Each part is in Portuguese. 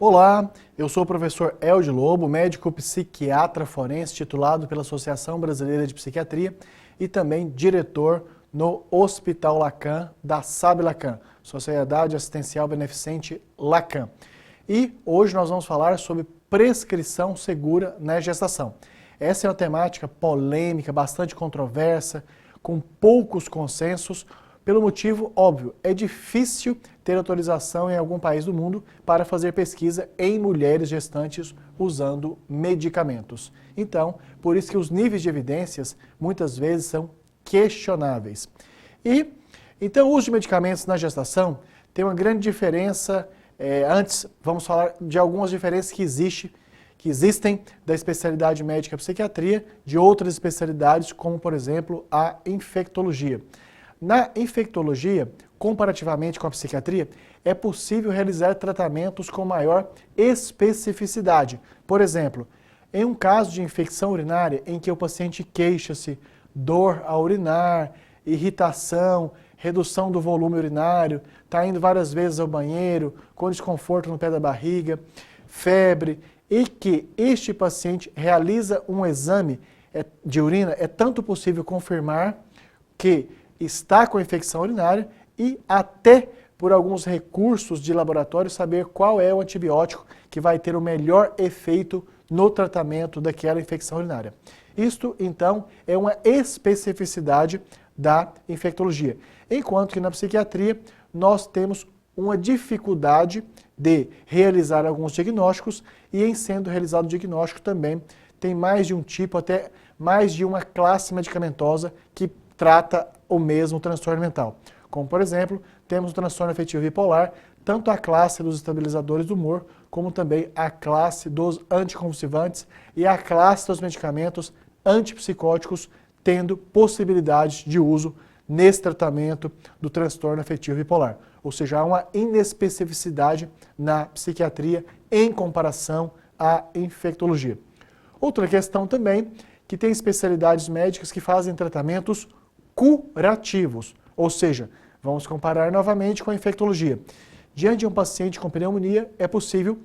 Olá, eu sou o professor Eldi Lobo, médico psiquiatra forense titulado pela Associação Brasileira de Psiquiatria e também diretor no Hospital Lacan da SAB Lacan, Sociedade Assistencial Beneficente Lacan. E hoje nós vamos falar sobre prescrição segura na gestação. Essa é uma temática polêmica, bastante controversa, com poucos consensos. Pelo motivo óbvio, é difícil ter autorização em algum país do mundo para fazer pesquisa em mulheres gestantes usando medicamentos. Então, por isso que os níveis de evidências muitas vezes são questionáveis. Então, o uso de medicamentos na gestação tem uma grande diferença. Antes, vamos falar de algumas diferenças que existem da especialidade médica psiquiatria de outras especialidades, como, por exemplo, a infectologia. Na infectologia, comparativamente com a psiquiatria, é possível realizar tratamentos com maior especificidade. Por exemplo, em um caso de infecção urinária em que o paciente queixa-se dor ao urinar, irritação, redução do volume urinário, está indo várias vezes ao banheiro, com desconforto no pé da barriga, febre, e que este paciente realiza um exame de urina, é tanto possível confirmar que está com infecção urinária e até por alguns recursos de laboratório saber qual é o antibiótico que vai ter o melhor efeito no tratamento daquela infecção urinária. Isto, então, é uma especificidade da infectologia. Enquanto que na psiquiatria nós temos uma dificuldade de realizar alguns diagnósticos e em sendo realizado o diagnóstico também tem mais de um tipo, até mais de uma classe medicamentosa que trata o mesmo transtorno mental. Como, por exemplo, temos o transtorno afetivo bipolar, tanto a classe dos estabilizadores do humor, como também a classe dos anticonvulsivantes e a classe dos medicamentos antipsicóticos, tendo possibilidade de uso nesse tratamento do transtorno afetivo bipolar. Ou seja, há uma inespecificidade na psiquiatria em comparação à infectologia. Outra questão também, que tem especialidades médicas que fazem tratamentos curativos, ou seja, vamos comparar novamente com a infectologia. Diante de um paciente com pneumonia, é possível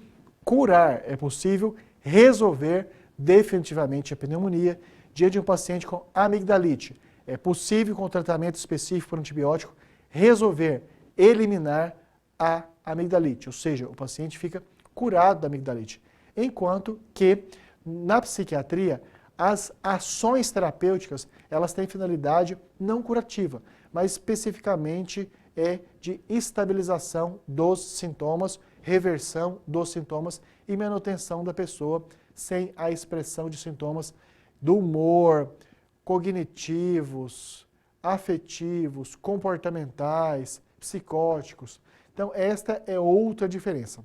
curar, é possível resolver definitivamente a pneumonia. Diante de um paciente com amigdalite, é possível, com tratamento específico por antibiótico, resolver, eliminar a amigdalite, ou seja, o paciente fica curado da amigdalite. Enquanto que, na psiquiatria, as ações terapêuticas, elas têm finalidade não curativa, mas especificamente de estabilização dos sintomas, reversão dos sintomas e manutenção da pessoa sem a expressão de sintomas do humor, cognitivos, afetivos, comportamentais, psicóticos. Então, esta é outra diferença.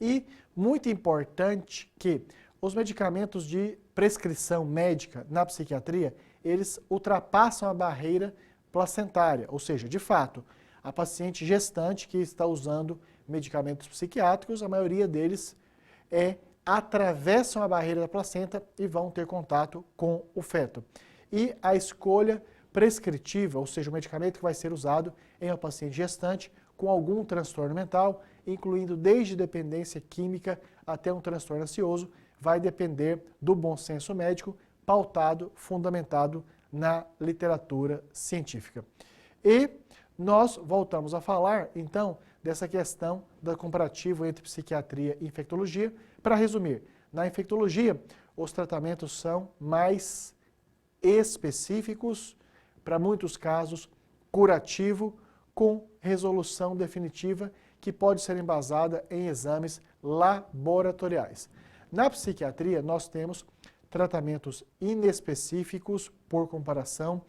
E muito importante que os medicamentos de prescrição médica na psiquiatria, eles ultrapassam a barreira placentária, ou seja, de fato, a paciente gestante que está usando medicamentos psiquiátricos, a maioria deles atravessam a barreira da placenta e vão ter contato com o feto. E a escolha prescritiva, ou seja, o medicamento que vai ser usado em uma paciente gestante com algum transtorno mental, incluindo desde dependência química até um transtorno ansioso, vai depender do bom senso médico, pautado, fundamentado na literatura científica. E nós voltamos a falar, então, dessa questão do comparativo entre psiquiatria e infectologia. Para resumir, na infectologia, os tratamentos são mais específicos, para muitos casos, curativo, com resolução definitiva, que pode ser embasada em exames laboratoriais. Na psiquiatria, nós temos tratamentos inespecíficos, por comparação,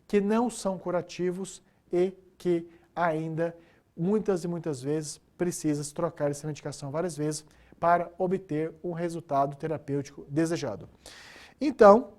que não são curativos e que ainda, muitas e muitas vezes, precisa trocar essa medicação várias vezes para obter um resultado terapêutico desejado. Então,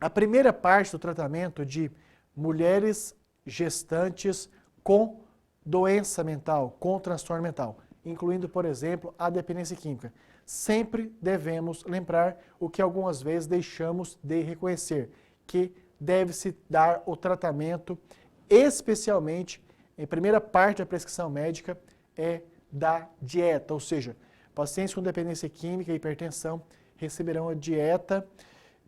a primeira parte do tratamento de mulheres gestantes com doença mental, com transtorno mental, incluindo, por exemplo, a dependência química. Sempre devemos lembrar o que algumas vezes deixamos de reconhecer, que deve-se dar o tratamento, especialmente, em primeira parte da prescrição médica, da dieta, ou seja, pacientes com dependência química e hipertensão receberão a dieta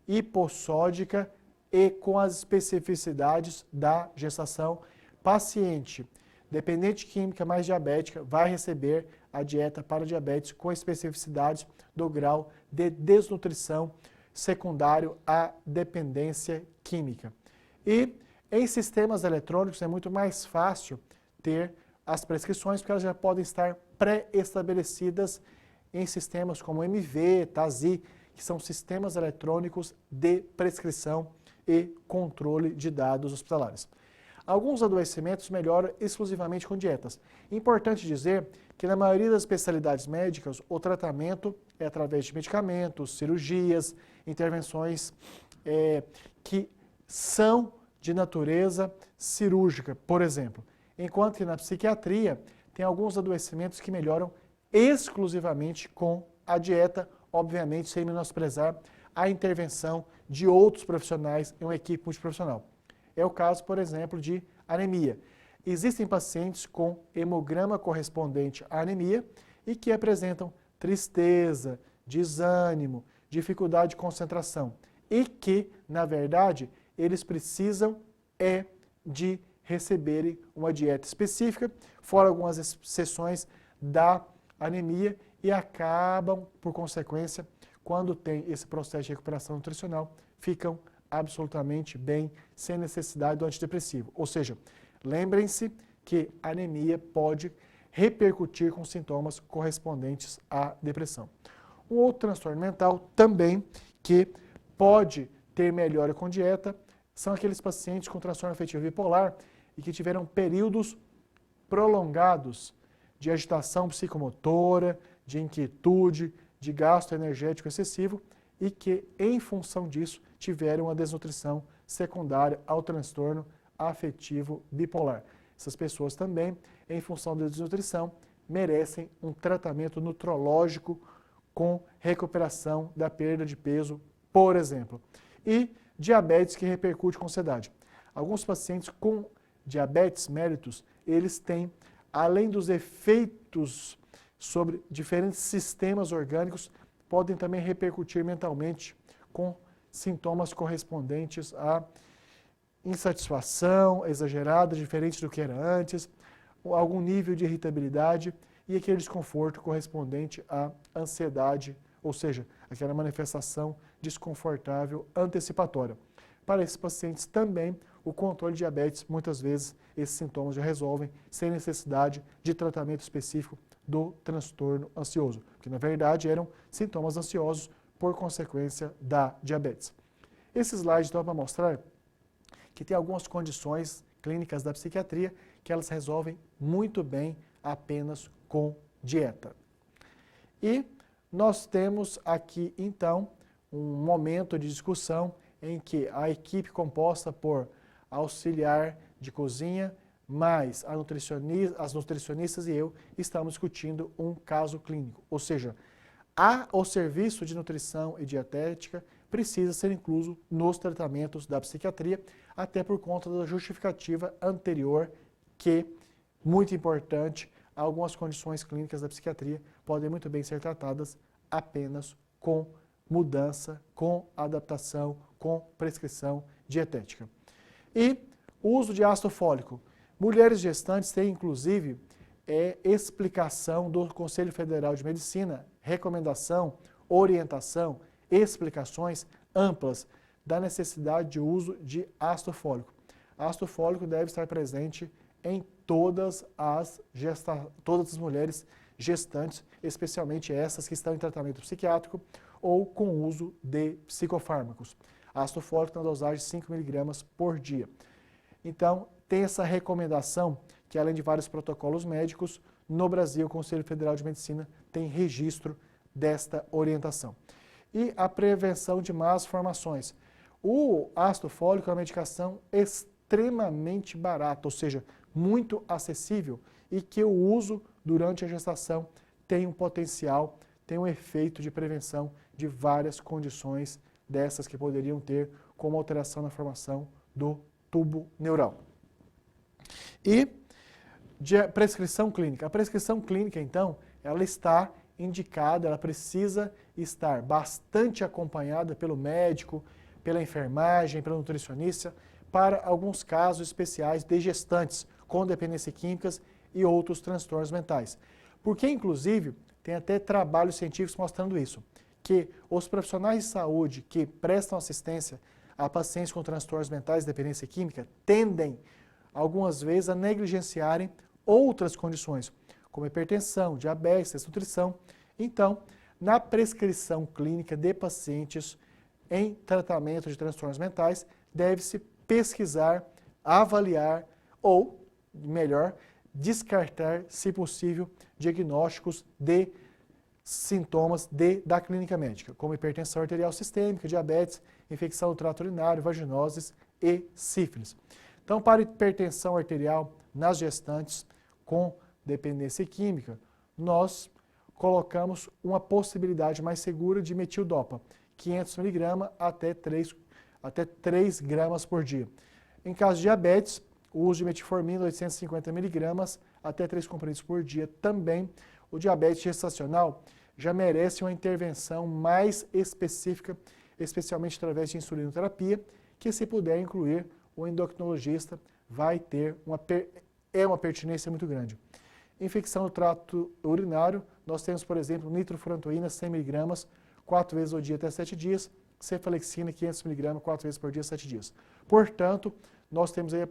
hipossódica e com as especificidades da gestação. Paciente dependente química mais diabética vai receber a dieta para diabetes com especificidades do grau de desnutrição secundário à dependência química. E em sistemas eletrônicos é muito mais fácil ter as prescrições, porque elas já podem estar pré-estabelecidas em sistemas como MV, TASI, que são sistemas eletrônicos de prescrição e controle de dados hospitalares. Alguns adoecimentos melhoram exclusivamente com dietas. Importante dizer que na maioria das especialidades médicas, o tratamento é através de medicamentos, cirurgias, intervenções que são de natureza cirúrgica, por exemplo. Enquanto que na psiquiatria, tem alguns adoecimentos que melhoram exclusivamente com a dieta, obviamente sem menosprezar a intervenção de outros profissionais em uma equipe multiprofissional. É o caso, por exemplo, de anemia. Existem pacientes com hemograma correspondente à anemia e que apresentam tristeza, desânimo, dificuldade de concentração e que, na verdade, eles precisam de receberem uma dieta específica, fora algumas exceções da anemia e acabam, por consequência, quando tem esse processo de recuperação nutricional, ficam absolutamente bem, sem necessidade do antidepressivo. Ou seja, lembrem-se que a anemia pode repercutir com sintomas correspondentes à depressão. Um outro transtorno mental também que pode ter melhora com dieta são aqueles pacientes com transtorno afetivo bipolar e que tiveram períodos prolongados de agitação psicomotora, de inquietude, de gasto energético excessivo e que, em função disso, tiveram uma desnutrição secundária ao transtorno afetivo bipolar. Essas pessoas também, em função da desnutrição, merecem um tratamento nutrológico com recuperação da perda de peso, por exemplo. E diabetes que repercute com ansiedade. Alguns pacientes com diabetes mellitus, eles têm, além dos efeitos sobre diferentes sistemas orgânicos, podem também repercutir mentalmente com sintomas correspondentes à insatisfação exagerada, diferente do que era antes, algum nível de irritabilidade e aquele desconforto correspondente à ansiedade, ou seja, aquela manifestação desconfortável antecipatória. Para esses pacientes também, o controle de diabetes, muitas vezes, esses sintomas já resolvem sem necessidade de tratamento específico do transtorno ansioso, que na verdade eram sintomas ansiosos por consequência da diabetes. Esse slide então é para mostrar que tem algumas condições clínicas da psiquiatria que elas resolvem muito bem apenas com dieta. E nós temos aqui então um momento de discussão em que a equipe composta por auxiliar de cozinha, mais as nutricionistas e eu estamos discutindo um caso clínico. Ou seja, o serviço de nutrição e dietética precisa ser incluso nos tratamentos da psiquiatria, até por conta da justificativa anterior que, muito importante, algumas condições clínicas da psiquiatria podem muito bem ser tratadas apenas com mudança, com adaptação, com prescrição dietética. E o uso de ácido fólico. Mulheres gestantes têm, inclusive, explicação do Conselho Federal de Medicina, recomendação, orientação, explicações amplas da necessidade de uso de ácido fólico. Ácido fólico deve estar presente em todas as mulheres gestantes, especialmente essas que estão em tratamento psiquiátrico ou com uso de psicofármacos. Ácido fólico na dosagem de 5 mg por dia. Então, tem essa recomendação que, além de vários protocolos médicos, no Brasil, o Conselho Federal de Medicina tem registro desta orientação. E a prevenção de más formações. O ácido fólico é uma medicação extremamente barata, ou seja, muito acessível e que o uso durante a gestação tem um potencial, tem um efeito de prevenção de várias condições dessas que poderiam ter como alteração na formação do tubo neural. E de prescrição clínica. A prescrição clínica, então, ela está indicada, ela precisa estar bastante acompanhada pelo médico, pela enfermagem, pelo nutricionista, para alguns casos especiais de gestantes com dependências químicas e outros transtornos mentais. Porque, inclusive, tem até trabalhos científicos mostrando isso, que os profissionais de saúde que prestam assistência a pacientes com transtornos mentais e dependência química tendem, algumas vezes, a negligenciarem outras condições, como hipertensão, diabetes, desnutrição. Então, na prescrição clínica de pacientes em tratamento de transtornos mentais, deve-se pesquisar, avaliar ou, melhor, descartar, se possível, diagnósticos de sintomas da clínica médica, como hipertensão arterial sistêmica, diabetes, infecção do trato urinário, vaginoses e sífilis. Então, para hipertensão arterial nas gestantes com dependência química, nós colocamos uma possibilidade mais segura de metildopa, 500 mg até 3 gramas por dia. Em caso de diabetes, o uso de metformina, 850 mg até 3 comprimidos por dia. Também o diabetes gestacional já merece uma intervenção mais específica, especialmente através de insulinoterapia, que, se puder incluir o endocrinologista, vai ter uma pertinência muito grande. Infecção do trato urinário, nós temos, por exemplo, nitrofurantoína 100 mg, 4 vezes ao dia até 7 dias, cefalexina 500 mg, 4 vezes por dia, 7 dias. Portanto, nós temos aí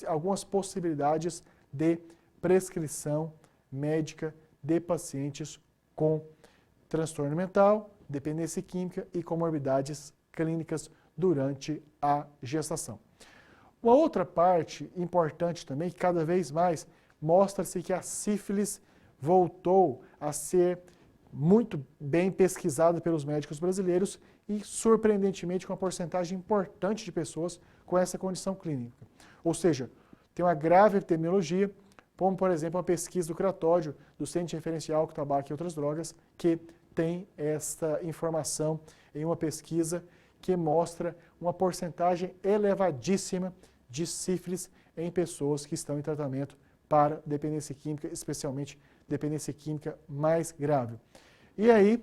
algumas possibilidades de prescrição médica de pacientes com transtorno mental, dependência química e comorbidades clínicas durante a gestação. Uma outra parte importante também, que cada vez mais mostra-se que a sífilis voltou a ser muito bem pesquisada pelos médicos brasileiros e, surpreendentemente, com uma porcentagem importante de pessoas com essa condição clínica. Ou seja, tem uma grave epidemiologia, como, por exemplo, a pesquisa do Cratódio, do Centro de Referência de Álcool, Tabaco e Outras Drogas, que tem esta informação em uma pesquisa que mostra uma porcentagem elevadíssima de sífilis em pessoas que estão em tratamento para dependência química, especialmente dependência química mais grave. E aí,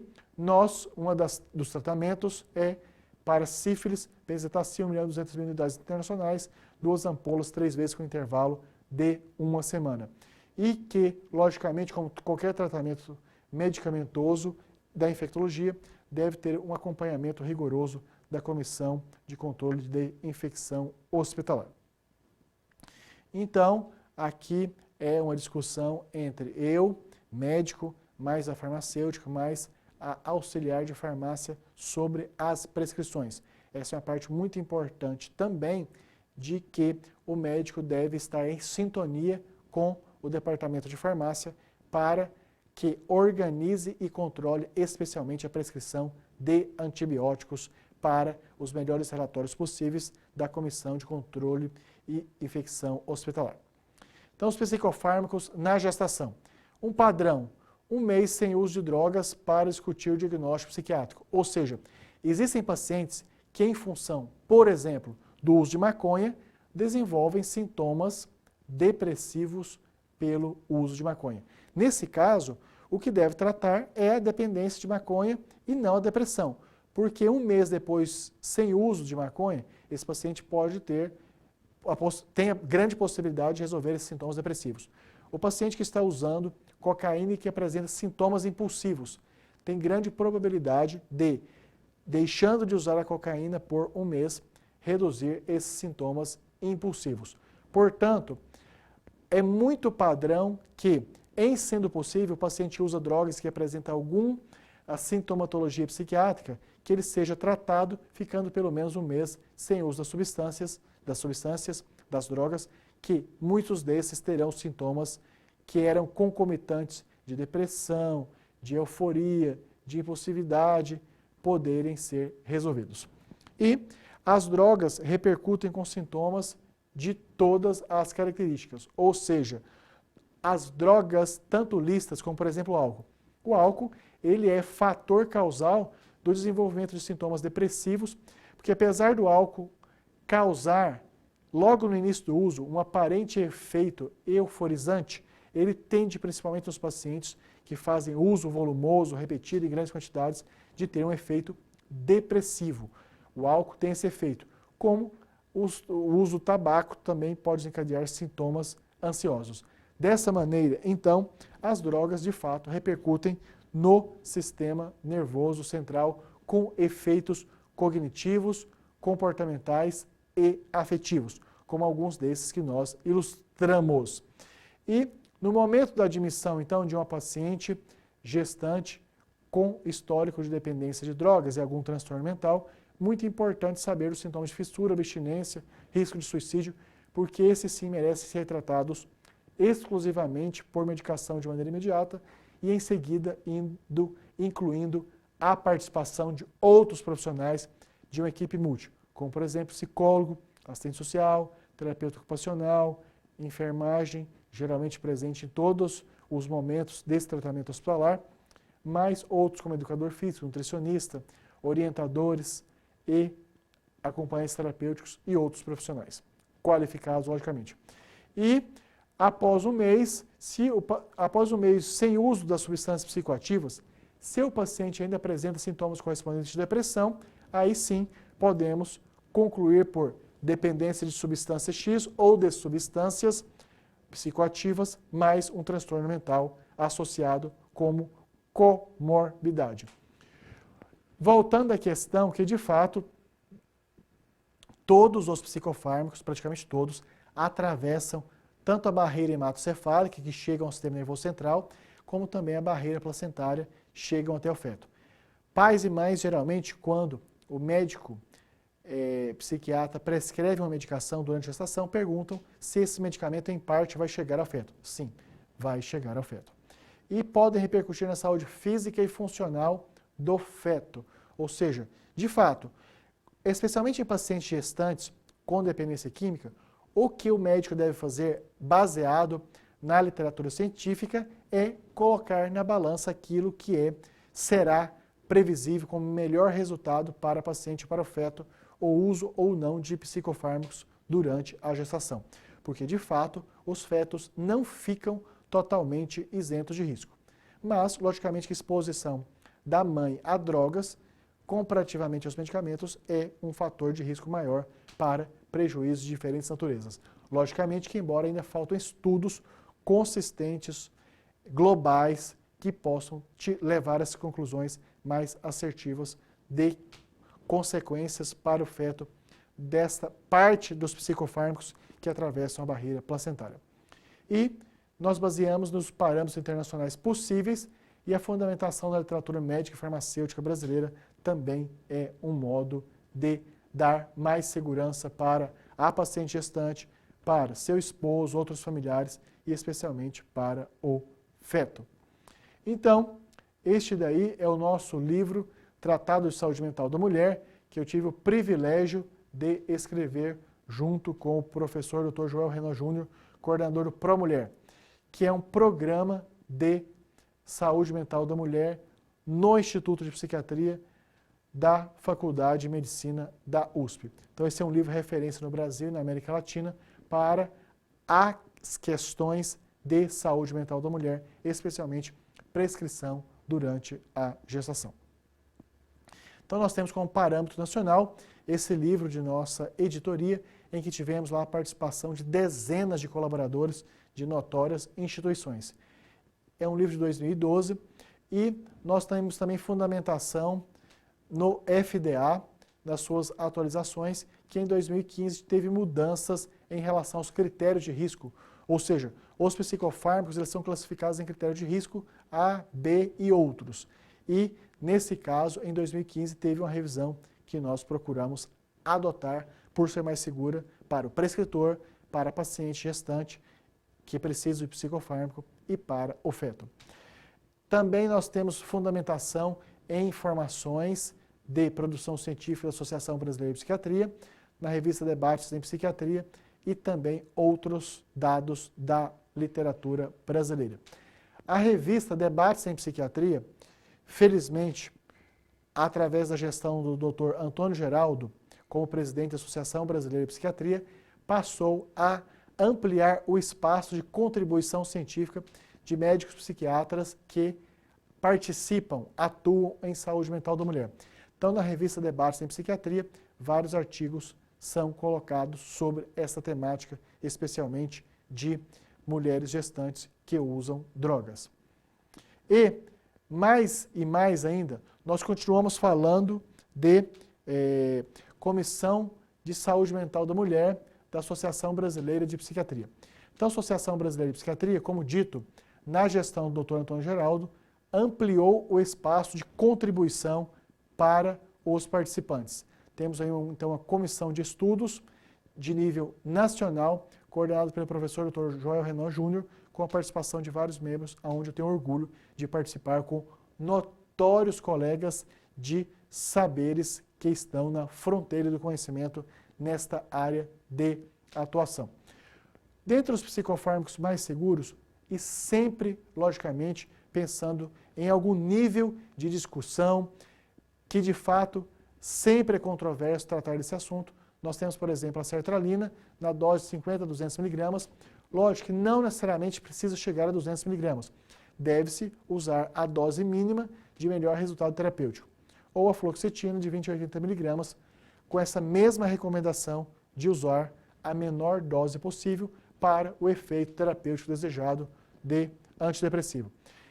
dos tratamentos é para sífilis, benzetacil, 1.200.000 unidades internacionais, 2 ampolas 3 vezes com intervalo de 1 semana. E que, logicamente, como qualquer tratamento medicamentoso da infectologia, deve ter um acompanhamento rigoroso da Comissão de Controle de Infecção Hospitalar. Então, aqui é uma discussão entre eu, médico, mais a farmacêutica, mais a auxiliar de farmácia sobre as prescrições. Essa é uma parte muito importante também de que o médico deve estar em sintonia com o departamento de farmácia para que organize e controle especialmente a prescrição de antibióticos para os melhores relatórios possíveis da Comissão de Controle e Infecção Hospitalar. Então, os psicofármacos na gestação. Um padrão, 1 mês sem uso de drogas para discutir o diagnóstico psiquiátrico. Ou seja, existem pacientes que, em função, por exemplo, do uso de maconha, desenvolvem sintomas depressivos pelo uso de maconha. Nesse caso, o que deve tratar é a dependência de maconha e não a depressão, porque 1 mês depois, sem uso de maconha, esse paciente pode tem a grande possibilidade de resolver esses sintomas depressivos. O paciente que está usando cocaína e que apresenta sintomas impulsivos, tem grande probabilidade de, deixando de usar a cocaína por 1 mês, reduzir esses sintomas impulsivos. Portanto, é muito padrão que, em sendo possível, o paciente usa drogas que apresentam alguma sintomatologia psiquiátrica, que ele seja tratado ficando pelo menos 1 mês sem uso das substâncias, das drogas, que muitos desses terão sintomas que eram concomitantes de depressão, de euforia, de impulsividade, poderem ser resolvidos. E as drogas repercutem com sintomas de todas as características, ou seja, as drogas tanto lícitas como, por exemplo, o álcool. O álcool, ele é fator causal do desenvolvimento de sintomas depressivos, porque apesar do álcool causar logo no início do uso, um aparente efeito euforizante, ele tende principalmente nos pacientes que fazem uso volumoso, repetido em grandes quantidades, de ter um efeito depressivo. O álcool tem esse efeito, como o uso do tabaco também pode desencadear sintomas ansiosos. Dessa maneira, então, as drogas de fato repercutem no sistema nervoso central com efeitos cognitivos, comportamentais e afetivos, como alguns desses que nós ilustramos. E no momento da admissão, então, de uma paciente gestante com histórico de dependência de drogas e algum transtorno mental, muito importante saber os sintomas de fissura, abstinência, risco de suicídio, porque esses sim merecem ser tratados exclusivamente por medicação de maneira imediata e em seguida incluindo a participação de outros profissionais de uma equipe múltipla, como por exemplo psicólogo, assistente social, terapeuta ocupacional, enfermagem, geralmente presente em todos os momentos desse tratamento hospitalar, mais outros como educador físico, nutricionista, orientadores e acompanhantes terapêuticos e outros profissionais, qualificados logicamente. E após um mês, após um mês sem uso das substâncias psicoativas, se o paciente ainda apresenta sintomas correspondentes de depressão, aí sim podemos concluir por dependência de substância X ou de substâncias psicoativas, mais um transtorno mental associado como comorbidade. Voltando à questão que, de fato, todos os psicofármacos, praticamente todos, atravessam tanto a barreira hematocefálica, que chegam ao sistema nervoso central, como também a barreira placentária, chegam até o feto. Pais e mães, geralmente, quando o médico psiquiatra prescreve uma medicação durante a gestação, perguntam se esse medicamento, em parte, vai chegar ao feto. Sim, vai chegar ao feto. E podem repercutir na saúde física e funcional do feto. Ou seja, de fato, especialmente em pacientes gestantes com dependência química, o que o médico deve fazer, baseado na literatura científica, é colocar na balança aquilo que será previsível como melhor resultado para a paciente e para o feto, o uso ou não de psicofármacos durante a gestação. Porque, de fato, os fetos não ficam totalmente isentos de risco. Mas, logicamente, que a exposição da mãe a drogas, comparativamente aos medicamentos, é um fator de risco maior para prejuízos de diferentes naturezas. Logicamente que, embora ainda faltam estudos consistentes, globais, que possam te levar a essas conclusões mais assertivas de consequências para o feto desta parte dos psicofármacos que atravessam a barreira placentária. E nós baseamos nos parâmetros internacionais possíveis e a fundamentação da literatura médica e farmacêutica brasileira também é um modo de dar mais segurança para a paciente gestante, para seu esposo, outros familiares e especialmente para o feto. Então, este daí é o nosso livro Tratado de Saúde Mental da Mulher, que eu tive o privilégio de escrever junto com o professor Dr. Joel Renan Júnior, coordenador do ProMulher, que é um programa de saúde mental da mulher no Instituto de Psiquiatria da Faculdade de Medicina da USP. Então esse é um livro referência no Brasil e na América Latina para as questões de saúde mental da mulher, especialmente prescrição durante a gestação. Então nós temos como parâmetro nacional esse livro de nossa editoria, em que tivemos lá a participação de dezenas de colaboradores de notórias instituições. É um livro de 2012 e nós temos também fundamentação no FDA, nas suas atualizações, que em 2015 teve mudanças em relação aos critérios de risco, ou seja, os psicofármacos eles são classificados em critérios de risco A, B e outros. E, nesse caso, em 2015, teve uma revisão que nós procuramos adotar por ser mais segura para o prescritor, para a paciente gestante que precisa de psicofármaco e para o feto. Também nós temos fundamentação em informações de produção científica da Associação Brasileira de Psiquiatria, na revista Debates em Psiquiatria e também outros dados da literatura brasileira. A revista Debates em Psiquiatria, felizmente, através da gestão do Dr. Antônio Geraldo, como presidente da Associação Brasileira de Psiquiatria, passou a ampliar o espaço de contribuição científica de médicos psiquiatras que participam, atuam em saúde mental da mulher. Então, na revista Debates em Psiquiatria, vários artigos são colocados sobre essa temática, especialmente de mulheres gestantes que usam drogas. E mais ainda, nós continuamos falando de Comissão de Saúde Mental da Mulher da Associação Brasileira de Psiquiatria. Então, a Associação Brasileira de Psiquiatria, como dito, na gestão do Dr. Antônio Geraldo, ampliou o espaço de contribuição para os participantes. Temos aí, então, uma comissão de estudos de nível nacional, coordenada pelo professor Dr. Joel Renan Júnior, com a participação de vários membros, onde eu tenho orgulho de participar com notórios colegas de saberes que estão na fronteira do conhecimento nesta área de atuação. Dentre os psicofármacos mais seguros, e sempre, logicamente, pensando em algum nível de discussão, que de fato sempre é controverso tratar desse assunto. Nós temos, por exemplo, a sertralina, na dose de 50 a 200 mg. Lógico que não necessariamente precisa chegar a 200 mg. Deve-se usar a dose mínima de melhor resultado terapêutico. Ou a fluoxetina de 20 a 80 mg, com essa mesma recomendação de usar a menor dose possível para o efeito terapêutico desejado de antidepressivo.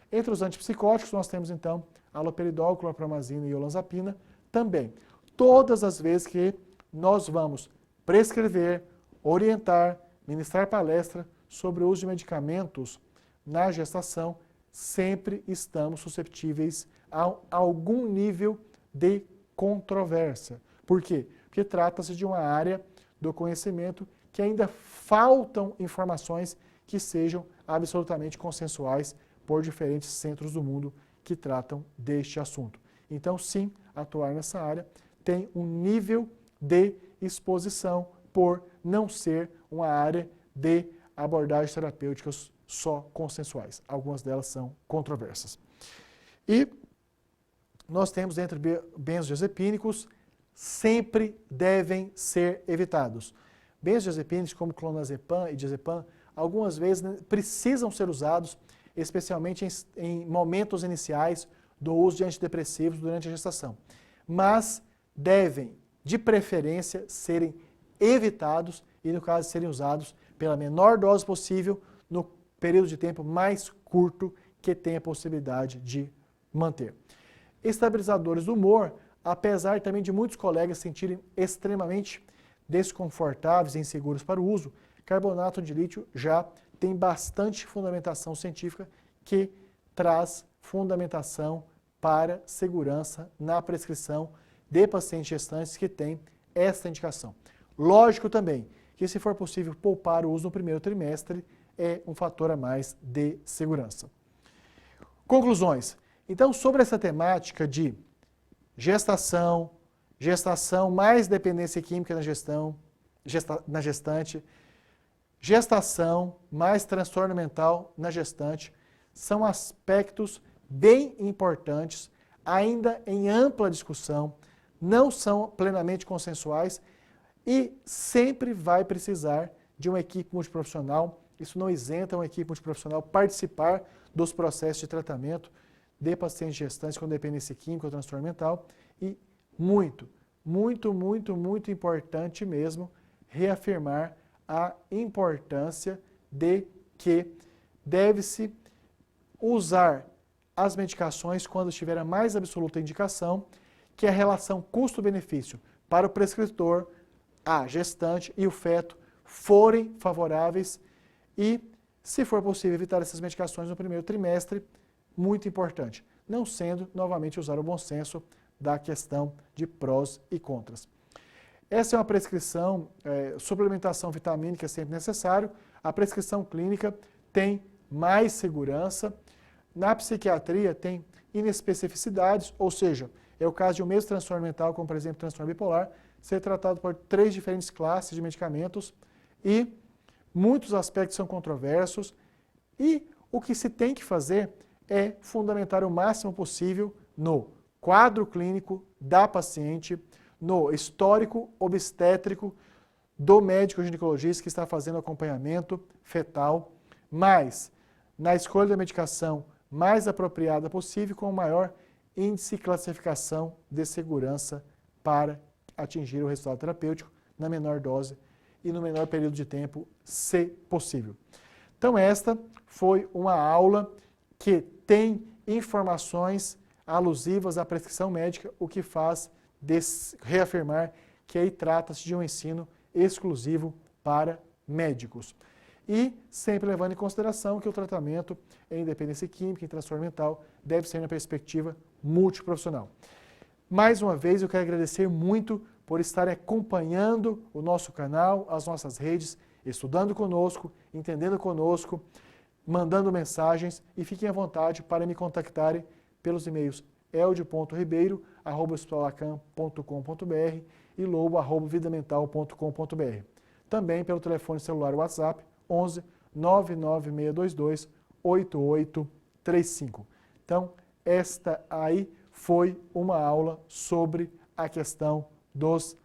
Entre os antipsicóticos, nós temos então haloperidol, clorpromazina e olanzapina também. Todas as vezes que nós vamos prescrever, orientar, ministrar palestra sobre o uso de medicamentos na gestação, sempre estamos susceptíveis a algum nível de controvérsia. Por quê? Porque trata-se de uma área do conhecimento que ainda faltam informações que sejam absolutamente consensuais por diferentes centros do mundo que tratam deste assunto. Então, sim, atuar nessa área tem um nível de exposição por não ser uma área de abordagens terapêuticas só consensuais. Algumas delas são controversas. E nós temos entre benzodiazepínicos, sempre devem ser evitados. Benzodiazepínicos como clonazepam e diazepam, algumas vezes precisam ser usados, especialmente em momentos iniciais do uso de antidepressivos durante a gestação. Mas devem, de preferência, serem evitados e, no caso, serem usados pela menor dose possível no período de tempo mais curto que tem a possibilidade de manter. Estabilizadores do humor, apesar também de muitos colegas sentirem extremamente desconfortáveis e inseguros para o uso, carbonato de lítio já tem bastante fundamentação científica que traz fundamentação para segurança na prescrição de pacientes gestantes que têm esta indicação. Lógico também que, se for possível poupar o uso no primeiro trimestre, é um fator a mais de segurança. Conclusões. Então, sobre essa temática de gestação mais dependência química na gestante, gestação mais transtorno mental na gestante, são aspectos bem importantes, ainda em ampla discussão, não são plenamente consensuais e sempre vai precisar de uma equipe multiprofissional. Isso não isenta uma equipe multiprofissional participar dos processos de tratamento de pacientes gestantes com dependência química ou transtorno mental. E muito importante mesmo reafirmar a importância de que deve-se usar as medicações quando estiver a mais absoluta indicação, que a relação custo-benefício para o prescritor, a gestante e o feto forem favoráveis e, se for possível, evitar essas medicações no primeiro trimestre, muito importante. Não sendo, novamente, usar o bom senso da questão de prós e contras. Essa é uma prescrição, suplementação vitamínica é sempre necessário. A prescrição clínica tem mais segurança. Na psiquiatria tem inespecificidades, ou seja, é o caso de um mesmo transtorno mental, como por exemplo transtorno bipolar, ser tratado por 3 diferentes classes de medicamentos e muitos aspectos são controversos e o que se tem que fazer é fundamentar o máximo possível no quadro clínico da paciente, no histórico obstétrico do médico ginecologista que está fazendo acompanhamento fetal, mas na escolha da medicação mais apropriada possível, com o maior índice de classificação de segurança para atingir o resultado terapêutico na menor dose e no menor período de tempo, se possível. Então esta foi uma aula que tem informações alusivas à prescrição médica, o que faz reafirmar que aí trata-se de um ensino exclusivo para médicos. E sempre levando em consideração que o tratamento em dependência química, em transtorno mental, deve ser na perspectiva multiprofissional. Mais uma vez, eu quero agradecer muito por estarem acompanhando o nosso canal, as nossas redes, estudando conosco, entendendo conosco, mandando mensagens, e fiquem à vontade para me contactarem pelos e-mails eldio.ribeiro@hospitalacan.com.br e lobo@vidamental.com.br. Também pelo telefone celular WhatsApp 11 99622 8835. Então, esta aí foi uma aula sobre a questão dos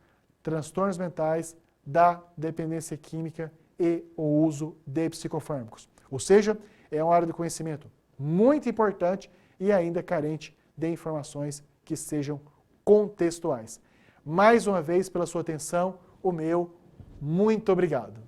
transtornos mentais, da dependência química e o uso de psicofármacos. Ou seja, é uma área de conhecimento muito importante e ainda carente de informações que sejam contextuais. Mais uma vez, pela sua atenção, o meu muito obrigado.